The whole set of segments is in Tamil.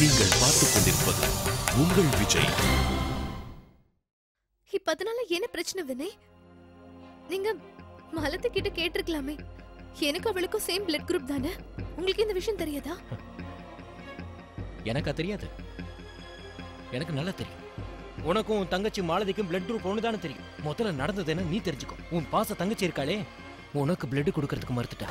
நீங்கள் பார்த்துக் கொண்டிருப்பது உங்கள் விஜய். இப்ப அதனால என்ன பிரச்சனை வினய்? நீங்க மாலதி கிட்ட கேட்டிருக்கலாமே. எனக்கு அவளுக்கும் சேம் பிளட் குரூப் தானே. உங்களுக்கு இந்த விஷயம் தெரியாதா? எனக்கா தெரியாது? எனக்கு நல்லா தெரியும். உனக்கும் உன் தங்கச்சி மாலதிக்கும் பிளட் குரூப் ஒண்ணுதானே தெரியும். முதல்ல நடந்தது என்ன நீ தெரிஞ்சுக்கோ. உன் பாச தங்கச்சி இருக்காளே, உனக்கு பிளட் கொடுக்கறதுக்கு மறுத்துட்டா.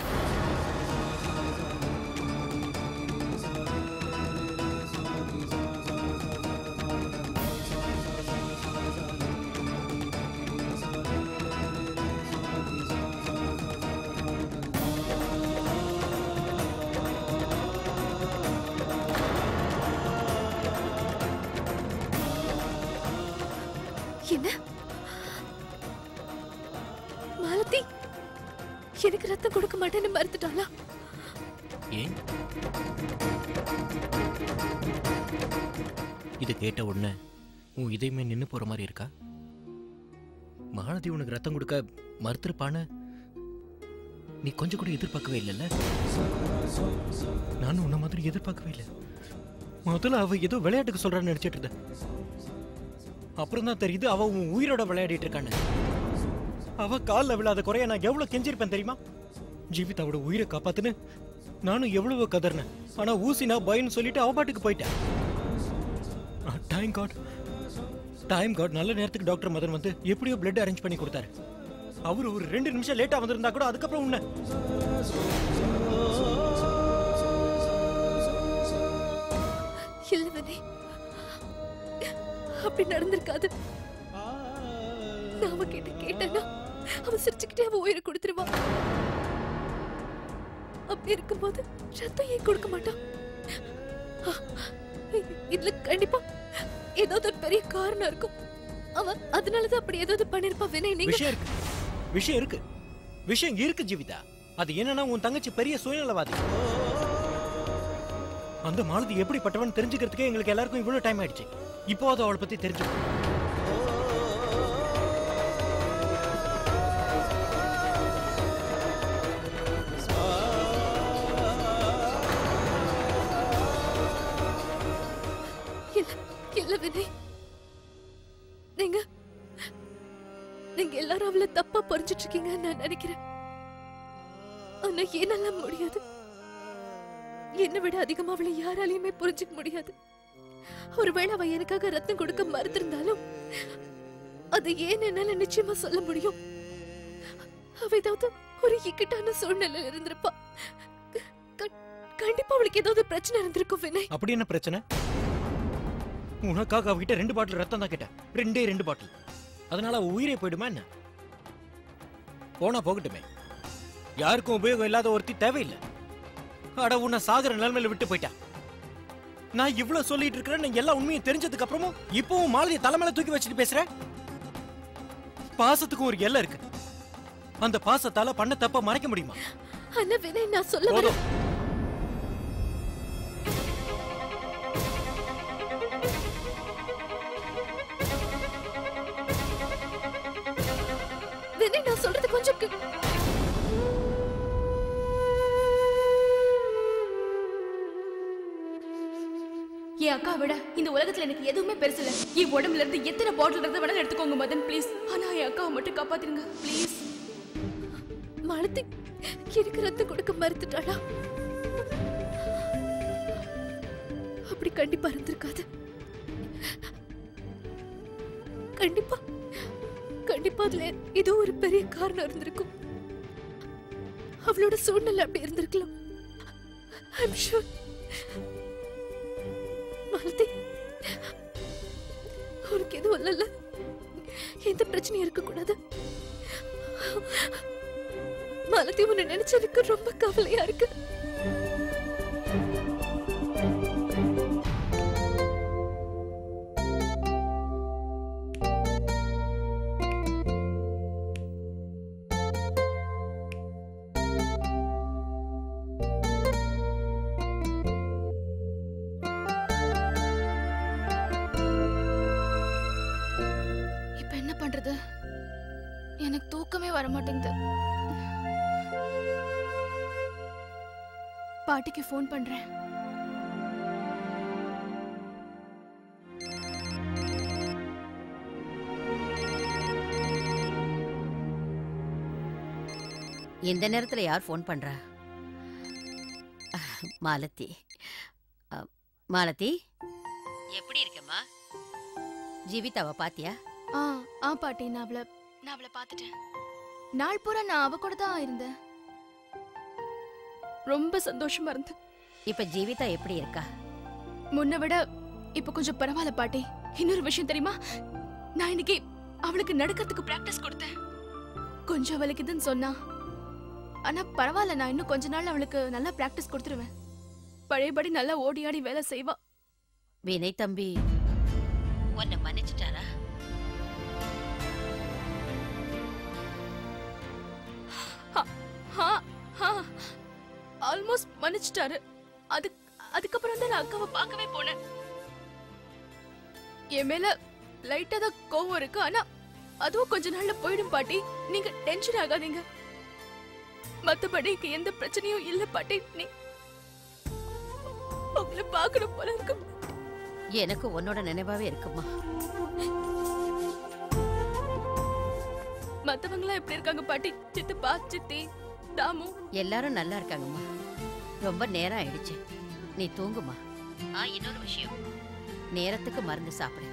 என்ன மாலதி எனக்கு ரத்தம் கொடுக்க மாட்டேன்னு மறுத்துட்டாளா? ஏன்? இது கேட்ட உடனே உன் இதயமே நின்னு போற மாதிரி இருக்கா? மாலதி உனக்கு ரத்தம் கொடுக்க மறுத்திருப்பான்னு நீ கொஞ்சம் கூட எதிர்பார்க்கவே இல்லைல்ல? நானும் உன்ன மாதிரி எதிர்பார்க்கவே இல்லை. முதல்ல அவ ஏதோ விளையாட்டுக்கு சொல்றான்னு நினைச்சிட்டு இருந்தேன். அப்புறம் தான் தெரியுது அவ உன் உயிரோட விளையாடிட்டு இருக்கான்னு. அவ காலில் விழாத குறைய நான் எவ்வளவு கெஞ்சிருப்பேன் தெரியுமா? ஜீவிதாவோட உயிரை காப்பாத்துன்னு நானும் எவ்வளவோ கதறினேன். ஆனா ஊசினா பயன்னு சொல்லிட்டு அவ பாட்டுக்கு போயிட்டேன். டைம் காட் நல்ல நேரத்துக்கு டாக்டர் மதன் வந்து எப்படியோ பிளட் அரேஞ்ச் பண்ணி கொடுத்தாரு. அவரு ஒரு 2 நிமிஷம் லேட்டா வந்திருந்தா கூட அதுக்கப்புறம் உன்ன இல்ல வினய், அப்படி நடந்திருக்காது. நான் அவகிட்ட கேட்டேன்னா அவ சிரிச்சுக்கிட்டே அவ உயிரை கொடுத்துருவா. அப்படி இருக்கும்போது ரத்தம் ஏன் கொடுக்க மாட்டான்? இதுல கண்டிப்பா ஏதாவது ஒரு பெரிய காரணம் இருக்கும். அவ அதனாலதான் அப்படி ஏதாவது பண்ணிருப்பா. வினய், நீங்க விஷயம் இருக்கு ஜீவிதா. அது என்னன்னா உன் தங்கச்சி பெரிய சுயநலவாதி. அந்த மாலதி எப்படிப்பட்டவன் தெரிஞ்சுக்கிறதுக்கே எங்களுக்கு எல்லாருக்கும் இவ்வளவு டைம் ஆயிடுச்சு. இப்போ அது அவளை பத்தி தெரிஞ்சுக்கணும். இல்ல வினய், நீங்க எல்லாரும் அவளை தப்பா புரிஞ்சிட்டு இருக்கீங்கன்னு நான் நினைக்கிறேன். ஆனா என்னால முடியாது. என்னை விட அதிகமா அவளை யாராலையுமே புரிஞ்சுக்க முடியாது. ஒருவேளை அவ எனக்காக ரத்தம் கொடுக்க மறுத்திருந்தாலும் அது ஏன் என்னால நிச்சயமா சொல்ல முடியும். அவ ஏதாவது ஒரு இக்கட்டான சூழ்நிலையில இருந்திருப்பா. கண்டிப்பா அவளுக்கு ஏதாவது பிரச்சனை இருந்திருக்கும் வினய். அப்படி என்ன பிரச்சனை? உனக்காக அவகிட்ட 2 பாட்டில் ரத்தம் தான் கேட்டேன். 2 பாட்டில். அதனால அவ உயிரே போயிடுமா என்ன? போனா போகட்டுமே. யாருக்கும் உபயோகம் இல்லாத ஒருத்தி தேவையில்லை. அட உன்னை சாகர நிலைமையில விட்டு போயிட்டா. நான் இவ்வளவு சொல்லிட்டு இருக்கிறேன். நீங்க எல்லா உண்மையும் தெரிஞ்சதுக்கு அப்புறமும் இப்பவும் மாலதியை தலைமையில தூக்கி வச்சுட்டு பேசுற. பாசத்துக்கும் ஒரு எல்லை இருக்கு. அந்த பாசத்தால பண்ண தப்ப மறைக்க முடியுமா? அண்ணா வினய், நான் சொல்ல வரேன். வினய், நான் சொல்றது கொஞ்சம் என் அக்கா விட இந்த உலகத்துல எனக்கு எதுவுமே பெருசு இல்ல. என் உடம்புல இருந்து எத்தனை பாட்டில் ரத்தம் வேணாலும் எடுத்துக்கோங்க மதன், ப்ளீஸ். ஆனா என் அக்காவை மட்டும் காப்பாத்திருங்க ப்ளீஸ். மாலதி எனக்கு ரத்தம் கொடுக்க மறுத்துட்டாளா? அப்படி கண்டிப்பா இருந்திருக்காது. கண்டிப்பா அதுல ஏதோ ஒரு பெரிய காரணம் இருந்திருக்கும். அவளோட சூழ்நிலை அப்படி இருந்திருக்கலாம். I'm sure. மாலதி, உனக்கு எதுவும் இல்லைல்ல? எந்த பிரச்சனையும் இருக்கக்கூடாது. மாலதி, உன்னை நினைச்சதுக்கு ரொம்ப கவலையா இருக்கு. எனக்கு தூக்கமே வர மாட்டேங்குது. பாட்டிக்கு ஃபோன் பண்றேன். இந்த நேரத்துல யார் ஃபோன் பண்றா? மாலதி. மாலதி, எப்படி இருக்கம்மா? ஜீவிதாவை பாத்தியா? பாட்டி, நான் அவளை பார்த்துட்டேன். நாள் பூரா நான் அவ கூட தான் இருந்தேன். ரொம்ப சந்தோஷமா இருந்தேன். இப்ப ஜீவிதா எப்படி இருக்கா? முன்ன விட இப்ப கொஞ்சம் பரவாயில்ல பாட்டி. இன்னொரு விஷயம் தெரியுமா? நான் இன்னைக்கு அவளுக்கு நடக்கிறதுக்கு பிராக்டிஸ் கொடுத்தேன். கொஞ்சம் வலிக்குதுன்னு சொன்னா, ஆனா பரவாயில்ல, நான் இன்னும் கொஞ்ச நாள் அவளுக்கு நல்லா பிராக்டிஸ் கொடுத்துருவேன். பழையபடி நல்லா ஓடி ஆடி வேலை செய்வா. வினய் தம்பி உன்னை மன்னிச்சிட்டாரா? ஆல்மோஸ்ட் மன்னிச்சிட்டாரு. அதுக்கப்புறம் தான் நான் அக்காவை பார்க்கவே போனேன். என் மேல லைட்டா தான் கோவம் இருக்கு, ஆனா அதுவும் கொஞ்ச நாள்ல போயிடும் பாட்டி. நீங்க டென்ஷன் ஆகாதீங்க. மத்தபடி எந்த பிரச்சனையும் இல்ல பாட்டி. நீ உங்களை பார்க்கணும் போல இருக்கு. எனக்கு உன்னோட நினைவாவே இருக்குமா? மத்தவங்களா எப்படி இருக்காங்க பாட்டி? சித்தப்பா, சித்தி, தாமு எல்லாரும் நல்லா இருக்காங்கம்மா. ரொம்ப நேரம் ஆயிடுச்சு, நீ தூங்குமா. இன்னொரு விஷயம், நேரத்துக்கு மருந்து சாப்பிடு,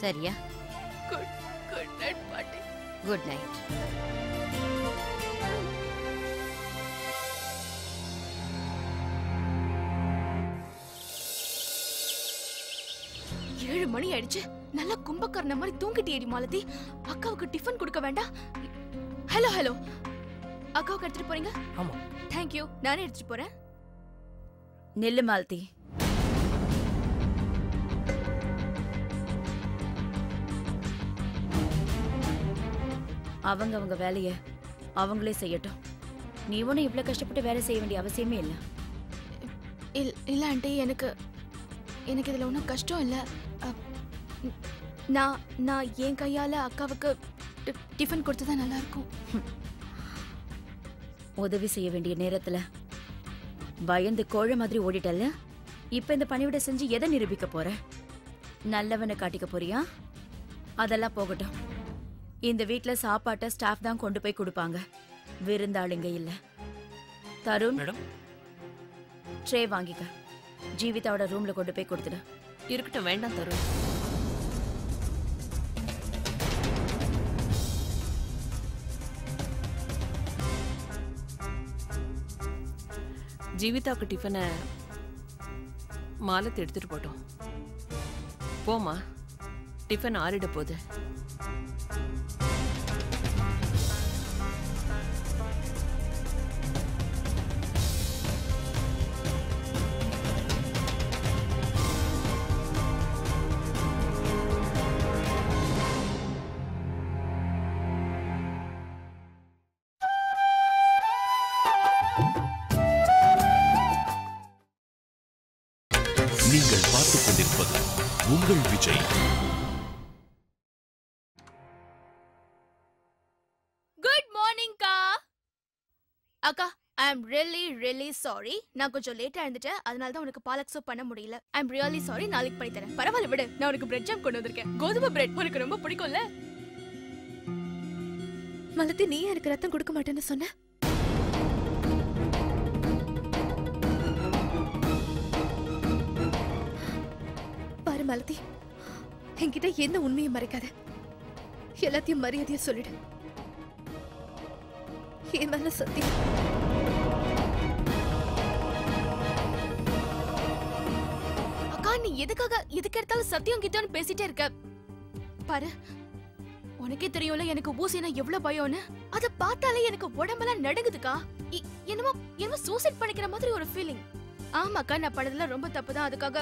சரியா? குட் நைட் பாட்டி. Good night. ஏழு மணி ஆயிடுச்சு. நல்லா கும்பக்கர்ண மாதிரி தூங்கிட்டேடி மாலதி. அக்காவுக்கு டிஃபன் கொடுக்க வேண்டாம்? ஹலோ ஹலோ, அக்காவுக்கு எடுத்துட்டு போறீங்க? ஆமா. தேங்க்யூ, நானே எடுத்துட்டு போறேன். நெல்லு மாலதி, அவங்க வேலைய அவங்களே செய்யட்டும். நீ ஒன்னும் இவ்வளவு கஷ்டப்பட்டு வேலை செய்ய வேண்டிய அவசியமே இல்லை. இல்ல ஆண்டி, எனக்கு இதுல ஒன்றும் கஷ்டம் இல்லை. நான் என் கையால அக்காவுக்கு டிஃபன் கொடுத்தா நல்லா இருக்கும். உதவி செய்ய வேண்டிய நேரத்துல பயந்து கோழ மாதிரி ஓடிட்டல்ல. இப்ப இந்த பணிவிட செஞ்சு எதை நிரூபிக்க போற? நல்லவனை காட்டிக்க போறியா? அதெல்லாம் போகட்டும். இந்த வீட்ல சாப்பாட்டை ஸ்டாஃப் தான் கொண்டு போய் கொடுப்பாங்க, விருந்தாளுங்க இல்ல. தருண், ட்ரே வாங்கிக்க, ஜீவிதாவோட ரூம்ல கொண்டு போய் கொடுத்துடு. இருக்கட்டும், வேண்டாம் தருண். ஜீவிதாவுக்கு டிஃபனை மாலத்தை எடுத்துட்டு போட்டோம். போமா, டிஃபன் ஆறிட போகுது. நீங்கள் பார்த்துக் கொண்டிருப்பது உங்கள் விஜய். குட் மார்னிங் கா. அக்கா, ஐ அம் ரியலி சாரி. நான் கொஞ்சம் லேட்டா எழுந்துட்டேன், அதனால தான் உனக்கு பாலக் சூப் பண்ண முடியல. ஐ அம் ரியலி சாரி. நாளைக்கு பண்ணி தரேன். பரவாயில்ல விடு, நான் உனக்கு பிரெட் ஜாம் கொண்டு வந்திருக்கேன். கோதுமை பிரெட் உனக்கு ரொம்ப பிடிக்கும்ல. மலத்தி, நீ எனக்கு ரத்தம் கொடுக்க மாட்டேன்னு சொன்ன. பாரு மலத்தி, என்கிட்ட என்ன உண்மையை மறைக்காத. எல்லாத்தையும் மரியாதையா சொல்லிடு. என் மேல சத்தியம். அக்கா, நீ எதுக்காக எதுக்கு எடுத்தாலும் சத்தியம் கிட்டன்னு பேசிட்டே இருக்க? பாரு, உனக்கே தெரியும்ல எனக்கு ஊசினா எவ்வளவு பயம்னு. அத பார்த்தாலே எனக்கு உடம்பெல்லாம் நடுங்குதுக்கா. என்னமோ சூசைட் பண்ணிக்கிற மாதிரி ஒரு ஃபீலிங். ஆமாக்கா, நான் பண்ணதுல ரொம்ப தப்புதான். அதுக்காக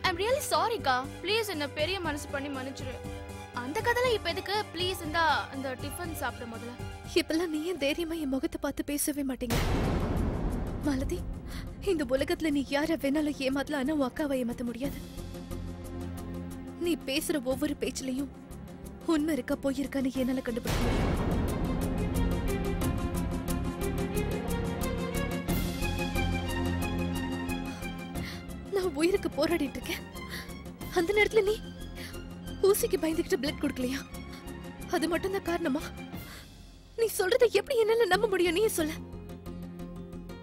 ஐம் ரியலி சாரிக்கா. ப்ளீஸ் என்ன பெரிய மனசு பண்ணி மன்னிச்சிரு. அந்த கதையில இப்ப எதுக்கு? ப்ளீஸ் இந்த டிஃபன் சாப்பிட முதல்ல. இப்பெல்லாம் நீ ஏன் தைரியமா என் முகத்தை பார்த்து பேசவே மாட்டீங்க? மாலதி, இந்த உலகத்துல நீ யார வேணாலும் ஏமாத்தலாம், ஆனா உன் அக்காவை ஏமாத்த முடியாது. நீ பேசுற ஒவ்வொரு பேச்சிலையும் உண்மை இருக்கா போய் இருக்கான்னு என்னால கண்டுபிடிக்க முடியும். நான் உயிருக்கு போராடிட்டு இருக்கேன். அந்த நேரத்துல நீ ஊசிக்கு பயந்துகிட்டு பிளட் கொடுக்கலையா? அது மட்டும் தான் காரணமா? நீ சொல்றத எப்படி என்னால நம்ப முடியும்? நீ சொல்லு.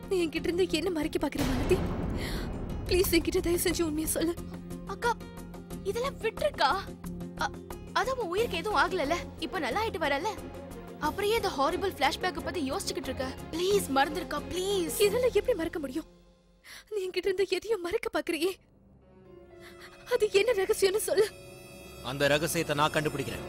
நீ என்கிட்ட இருந்து என்ன மறைக்க பாக்குற மாலதி? ப்ளீஸ் என்கிட்ட தயவு செஞ்சு உண்மையை சொல்லு. அக்கா இதெல்லாம் விட்டுருக்கா. அதான் உன் உயிருக்கு எதுவும் ஆகலல, இப்ப நல்லா ஆயிட்டு வரல. அப்புறம் ஏன் இந்த ஹாரிபிள் ஃபிளாஷ்பேக் பத்தி யோசிச்சுக்கிட்டு இருக்க? ப்ளீஸ் மறந்துருக்கா ப்ளீஸ். இதெல்லாம் எப்படி மறக்க முடியும்? நீ என்கிட்ட இருந்து எதையும் மறைக்க பாக்குறியே, அது என்ன ரகசியம்னு சொல்லு. அந்த ரகசியத்தை நான் கண்டுபிடிக்கிறேன்.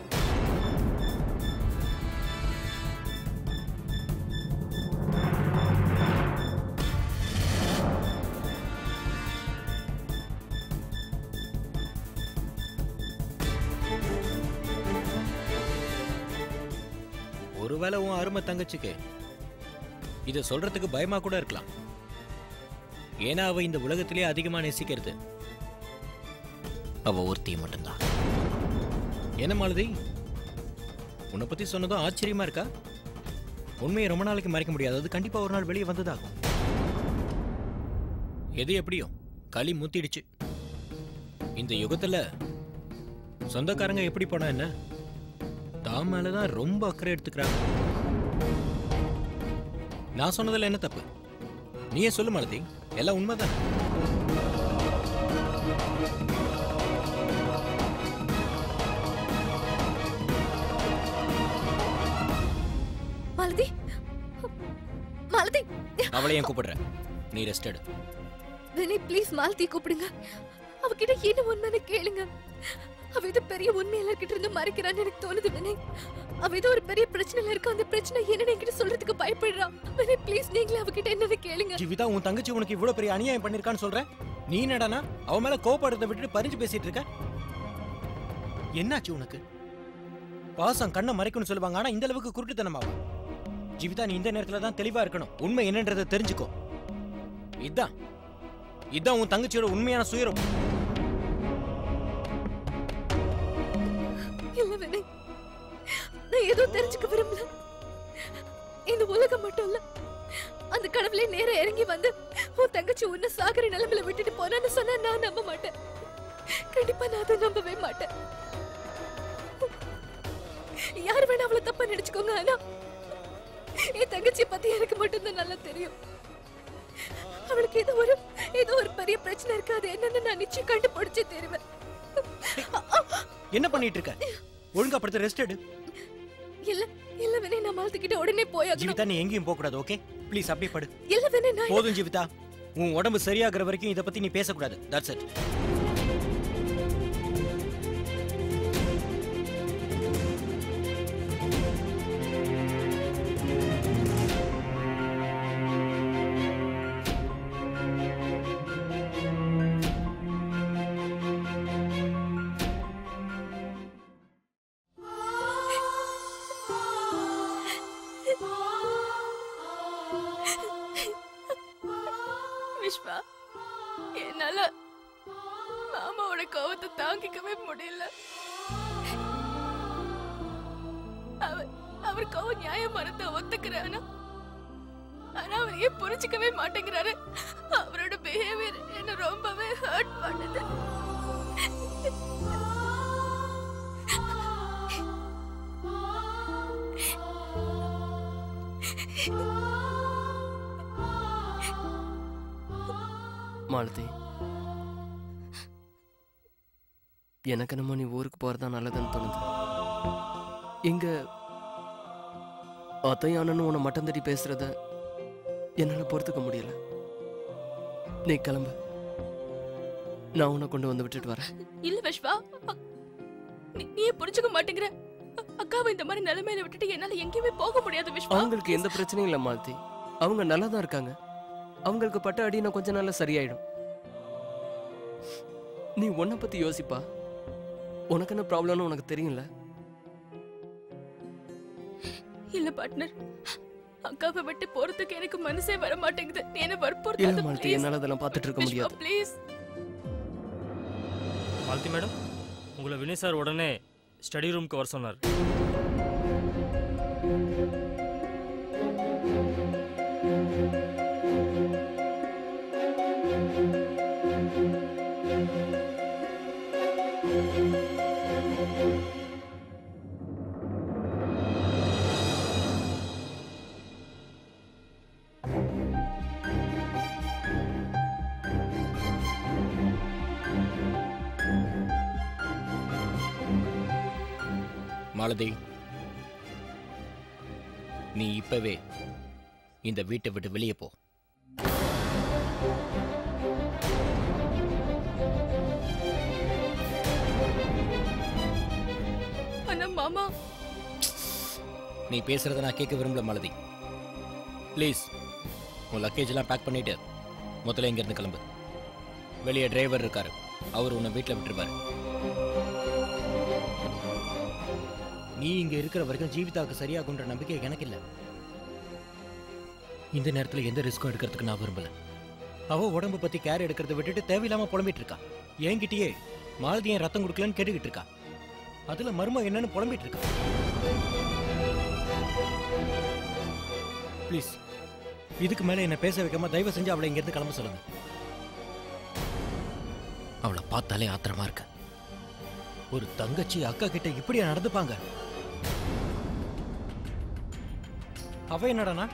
ஒருவேளை உன் அருமை தங்கச்சிக்கு இத சொல்றதுக்கு பயமா கூட இருக்கலாம். ஏன்னா அவ இந்த உலகத்திலேயே அதிகமா நேசிக்கிறது அவ ஒருத்தியை மட்டும்தான். என்ன மாலதி, உன்னை பத்தி சொன்னதும் ஆச்சரியமா இருக்கா? உண்மையை ரொம்ப நாளைக்கு மறைக்க முடியாது, அது கண்டிப்பா ஒரு நாள் வெளியே வந்ததாகும். எது எப்படியோ களி மூத்திடுச்சு. இந்த யுகத்துல சொந்தக்காரங்க எப்படி போனா என்ன, தான் மேலதான் ரொம்ப அக்கறை எடுத்துக்கிறாங்க. நான் சொன்னதுல என்ன தப்பு? நீயே சொல்லு மாலதி, எல்லாம் உண்மைதான். மாலதி, மாலதி, அவளை ஏன் கூப்பிடுற? நீ ரெஸ்ட் எடு. வினய் ப்ளீஸ் மாலதி கூப்பிடுங்க. அவகிட்ட என்ன உண்மைன்னு கேளுங்க. அவ ஏதோ பெரிய உண்மை எல்லார்கிட்ட இருந்து மறைக்கிறான்னு எனக்கு தோணுது வினய். அவ ஏதோ ஒரு பெரிய பிரச்சனைல இருக்கா, அந்த பிரச்சனை என்னன்னு என்கிட்ட சொல்றதுக்கு பயப்படுறா. வினய் ப்ளீஸ் நீங்களே அவகிட்ட என்னன்னு கேளுங்க. ஜீவிதா, உன் தங்கச்சி உனக்கு இவ்வளவு பெரிய அநியாயம் பண்ணிருக்கான்னு சொல்ற, நீ என்னடானா அவ மேல கோபப்படுறத விட்டுட்டு பறிஞ்சு பேசிட்டு இருக்க? என்னாச்சு உனக்கு? பாசம் கண்ணை மறைக்கணும்னு சொல்லுவாங்க, ஆனா இந்த அளவுக்கு குருட்டுத்தனமாவா? ஜீவிதா, நீ இந்த நேரத்துல தான் தெளிவா இருக்கணும். உண்மை என்னன்றதை தெரிஞ்சுக்கோ. இதான் உன் தங்கச்சியோட உண்மையான சுயரம். இல்ல வினய், நான் ஏதோ தெரிஞ்சுக்க விரும்பல. இந்த உலகம் மட்டும் இல்ல, அந்த கடவுளே நேரா இறங்கி வந்து உன் தங்கச்சி உன்னை சாகர நிலைமையில விட்டுட்டு போனான்னு சொன்னா நான் நம்ப மாட்டேன். கண்டிப்பா நான் அதை நம்பவே மாட்டேன். யார் வேணா அவளை தப்பா நினைச்சுக்கோங்க, ஆனா என் தங்கச்சியை பத்தி எனக்கு மட்டும்தான் நல்லா தெரியும். அவளுக்கு ஏதோ ஒரு பெரிய பிரச்சனை இருக்கு, அது என்னன்னு நான் நிச்சயம் கண்டுபிடிச்சே தருவேன். என்ன பண்ணிட்டு இருக்க? ஒழுங்கா படுத்து ரெஸ்ட் எடு. இல்ல வினய், நான் மாலதிக்கிட்ட உடனே போயாகணும். ஜீவிதா, நீ எங்கேயும் போக கூடாது, ஓகே? ப்ளீஸ் அப்படியே படு. இல்ல வினய், நான் போதும் ஜீவிதா, உன் உடம்பு சரியாகிற வரைக்கும் இத பத்தி நீ பேசக்கூடாது. That's it. விஸ்வா, என்னால மாமாவோட கோவத்தை தாங்கிக்கவே முடியல. அவர் கோவம் நியாயமானதை ஒத்துக்கிறானா, ஆனா அவர் ஏன் புரிஞ்சுக்கவே மாட்டேங்கிறாரு. அவரோட பிஹேவியர் என்ன ரொம்பவே ஹர்ட் பண்ணுது. மாலதி, எனக்கு நம்ம நீ ஊருக்கு போறதா நல்லதுன்னு தோணுது. எங்க அத்தையானன்னு உன்னை மட்டம் தட்டி பேசுறத என்னால பொறுத்துக்க முடியல. நீ கிளம்பு, நான் உன்னை கொண்டு வந்து விட்டுட்டு வரேன். இல்ல விஸ்வா, நீ புரிஞ்சுக்க மாட்டேங்கிற. அக்காவை இந்த மாதிரி நிலைமையில விட்டுட்டு என்னால எங்கேயுமே போக முடியாது விஸ்வா. அவங்களுக்கு எந்த பிரச்சனையும் இல்ல மாலதி, அவங்க நல்லா தான் இருக்காங்க. அவங்களுக்கு பட்ட அடி நான் கொஞ்ச நாள்ல சரியாயிடும். நீ உன்னை பத்தி யோசிப்பா. உனக்கு என்ன ப்ராப்ளம்னு உனக்கு தெரியும்ல. இல்ல பார்ட்னர், அக்காவை விட்டு போறதுக்கு எனக்கு மனசே வர மாட்டேங்குது. நீ என்ன இல்ல வற்புறுத்தாத மாலதி, ப்ளீஸ். என்னால அதெல்லாம் பார்த்துட்டு இருக்க முடியாது. ப்ளீஸ் மாலதி மேடம், உங்களை வினய் சார் உடனே ஸ்டடி ரூமுக்கு வர சொன்னார். மாலதி, நீ இப்பவே இந்த வீட்டை விட்டு வெளியே போ. ஆனா மாமா, நீ பேசுறத நான் கேட்க விரும்பல மாலதி. ப்ளீஸ் உன் லக்கேஜ் எல்லாம் பேக் பண்ணிட்டு முதல்ல இங்க இருந்து கிளம்பு. வெளியே டிரைவர் இருக்காரு, அவர் உன்னை வீட்டில் விட்டுருவாரு. நீ இங்க இருக்கிற வரைக்கும் ஜீவிதாவுக்கு சரியாகுன்ற நம்பிக்கை எனக்கு இல்லை. இந்த நேரத்தில் எந்த ரிஸ்க்கும் எடுக்கிறதுக்கு நான் விரும்பல. அவ உடம்பு பத்தி கேர் எடுக்கிறத விட்டுட்டு தேவையில்லாம புலம்பிட்டு இருக்கா. என்கிட்டயே மாலதி ஏன் ரத்தம் கொடுக்கலன்னு கேட்டுக்கிட்டு இருக்கா. அதுல மர்மம் என்னன்னு புலம்பிட்டு இருக்கா. ப்ளீஸ் இதுக்கு மேல என்ன பேச வைக்காம தயவு செஞ்சு அவளை இங்கிருந்து கிளம்ப சொல்லுங்க. அவளை பார்த்தாலே ஆத்திரமா இருக்க. ஒரு தங்கச்சி அக்கா கிட்ட இப்படியா நடந்துப்பாங்க? அவ என்னடானா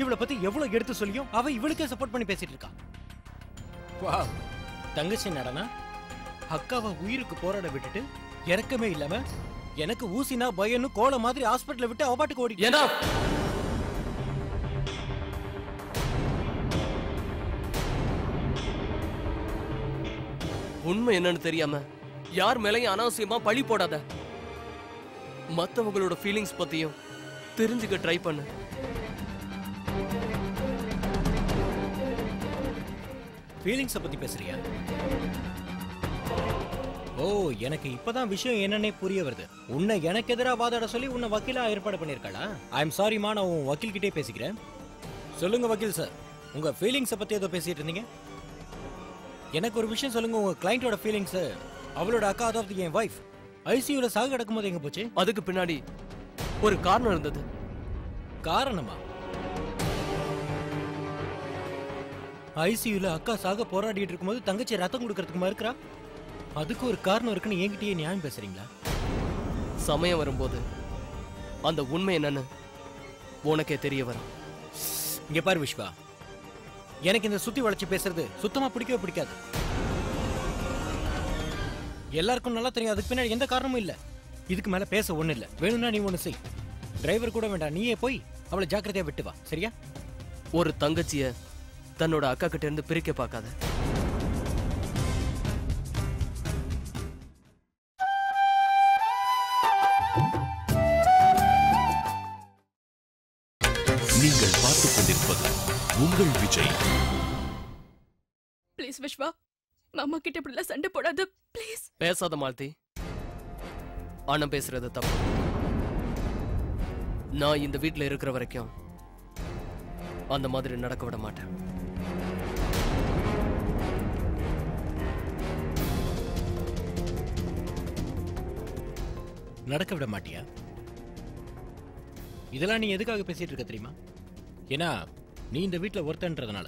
இவளை பத்தி எவ்வளவு எடுத்து சொல்லியும் அவ இவளுக்கே சப்போர்ட் பண்ணி பேசிட்டு இருக்கா. வாவ், தங்கச்சி என்னடானா அக்காவை உயிருக்கு போராட விட்டுட்டு இறக்கமே இல்லாம எனக்கு ஊசினா பயன்னு கோல மாதிரி ஹாஸ்பிட்டல விட்டு அவ பாட்டுக்கு ஓடி. உண்மை என்னன்னு தெரியாம யார் மேலையும் அனாவசியமா பழி போடாத. மத்தவங்களோட ஃபீலிங்ஸ் பத்தியும் தெரிஞ்சுக்க ட்ரை பண்ணு. ஃபீலிங்ஸை பத்தி பேசுறியா? ஓ, எனக்கு இப்பதான் விஷயம் என்னன்னே புரிய வருது. உன்னை எனக்கு எதிராக வாதாட சொல்லி உன்னை வக்கீலா ஏற்பாடு பண்ணிருக்காளா? ஐ எம் சாரிமா, நான் உன் வக்கீல் கிட்டே பேசிக்கிறேன். சொல்லுங்க வக்கீல் சார், உங்க ஃபீலிங்ஸை பத்தி ஏதோ பேசிட்டு இருந்தீங்க. எனக்கு ஒரு விஷயம் சொல்லுங்க, உங்க கிளையண்டோட ஃபீலிங்ஸ். அவளோட அக்கா, அதாவது என் வைஃப், ஐசியூல சாக கிடக்கும்போது எங்க போச்சு? அதுக்கு பின்னாடி ஒரு காரணம் இருந்தது. காரணமா? ஐசியூல அக்கா சாக போராடிட்டு இருக்கும்போது தங்கச்சி ரத்தம் கொடுக்கறதுக்கு மறுக்கிறா. அதுக்கு ஒரு காரணம் இருக்குன்னு என்கிட்டயே நியாயம் பேசுறீங்களா? சமயம் வரும்போது அந்த உண்மை என்னன்னு உனக்கே தெரிய வரும். இங்க பாரு விஸ்வா, எனக்கு இந்த சுத்தி வளைச்சு பேசுறது சுத்தமா பிடிக்கவே பிடிக்காது. எல்லாருக்கும் நல்லா தெரியும், அதுக்கு பின்னாடி எந்த காரணமும் இல்ல. இதுக்கு மேல பேச ஒண்ணு இல்ல. வேணும்னா நீ ஒண்ணு செய், டிரைவர் கூட வேண்டாம், நீயே போய் அவளை ஜாக்கிரதையா விட்டு வா, சரியா? ஒரு தங்கச்சிய தன்னோட அக்கா கிட்ட இருந்து பிரிக்க பார்க்காத. நீங்கள் பார்த்துக் கொண்டிருப்பது உங்கள் விஜய். ப்ளீஸ் விஸ்வா, மாமா கிட்ட இப்படி எல்லாம் சண்டை போடாத ப்ளீஸ். பேசாத மாலதி, அண்ணன் பேசுறது தப்பு. நான் இந்த வீட்டுல இருக்கிற வரைக்கும் அந்த மாதிரி நடக்க விட மாட்டேன். நடக்க விட மாட்டியா? இதெல்லாம் நீ எதுக்காக பேசிட்டு இருக்க தெரியுமா? ஏன்னா நீ இந்த வீட்டுல ஒருத்தன்றதுனால.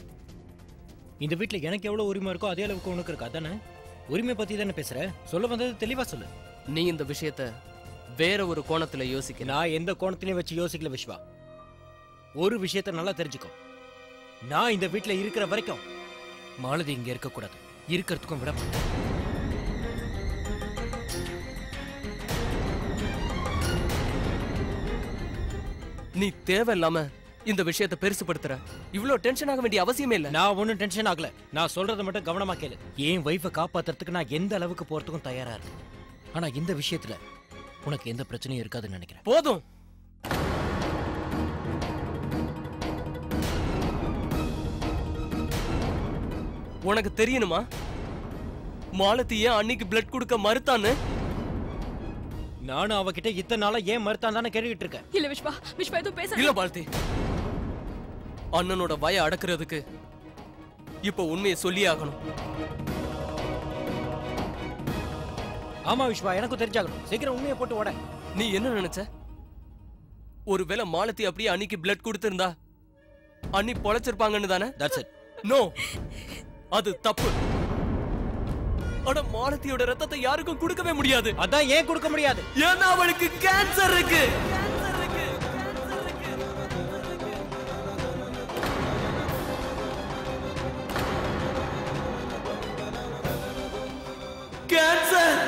இந்த வீட்டுல எனக்கு எவ்வளவு உரிமை இருக்கோ அதே அளவுக்கு உனக்கு இருக்கா தானே? உரிமை பத்தி தானே பேசுற? சொல்ல வந்தது தெளிவா சொல்லு. நீ இந்த விஷயத்த வேற ஒரு கோணத்துல யோசிக்க. நான் எந்த கோணத்திலையும் வச்சு யோசிக்கல விஸ்வா. ஒரு விஷயத்த நல்லா தெரிஞ்சுக்கோ, நான் இந்த வீட்டுல இருக்கிற வரைக்கும் மாலதி இங்க இருக்க கூடாது, இருக்கிறதுக்கும் விட மாட்டேன். நீ தேவையில்லாம இந்த விஷயத்தை பெருசுபடுத்துற. இவ்வளவு டென்ஷன் ஆக வேண்டிய அவசியமே இல்ல. நான் ஒன்னும் டென்ஷன் ஆகல. நான் சொல்றதை மட்டும் கவனமா கேளு. என் வைஃபை காப்பாத்துறதுக்கு நான் எந்த அளவுக்கு போறதுக்கும் தயாரா இருக்கேன். ஆனா இந்த விஷயத்துல உனக்கு எந்த பிரச்சனையும் இருக்காதுன்னு நினைக்கிறேன். போதும். உனக்கு தெரியணுமா மாலதி ஏன் அன்னைக்கு பிளட் கொடுக்க மறுத்தான்னு? நானும் அவகிட்ட இத்தனை நாளா ஏன் மறுத்தான் தானே கேட்டுக்கிட்டு இருக்கேன். இல்ல விஸ்வா, விஸ்வா எதுவும் பேச இல்ல மாலதி, அண்ணனோட வய அடக்குறதுக்கு இப்ப உண்மையை சொல்லியே ஆகணும். ஆமா விஸ்வா, எனக்கும் தெரிஞ்சாகணும். சீக்கிரம் உண்மையை போட்டு ஓட. நீ என்ன நினைச்ச? ஒருவேளை மாலதி அப்படியே அன்னைக்கு பிளட் கொடுத்திருந்தா அன்னி பொழைச்சிருப்பாங்கன்னு தானே? That's it. நோ, அது தப்பு. ஆனா மாலதியோட ரத்தத்தை யாருக்கும் கொடுக்கவே முடியாது. அதான் ஏன் கொடுக்க முடியாது? ஏன்னா அவளுக்கு கேன்சர் இருக்கு. கேன்சர்.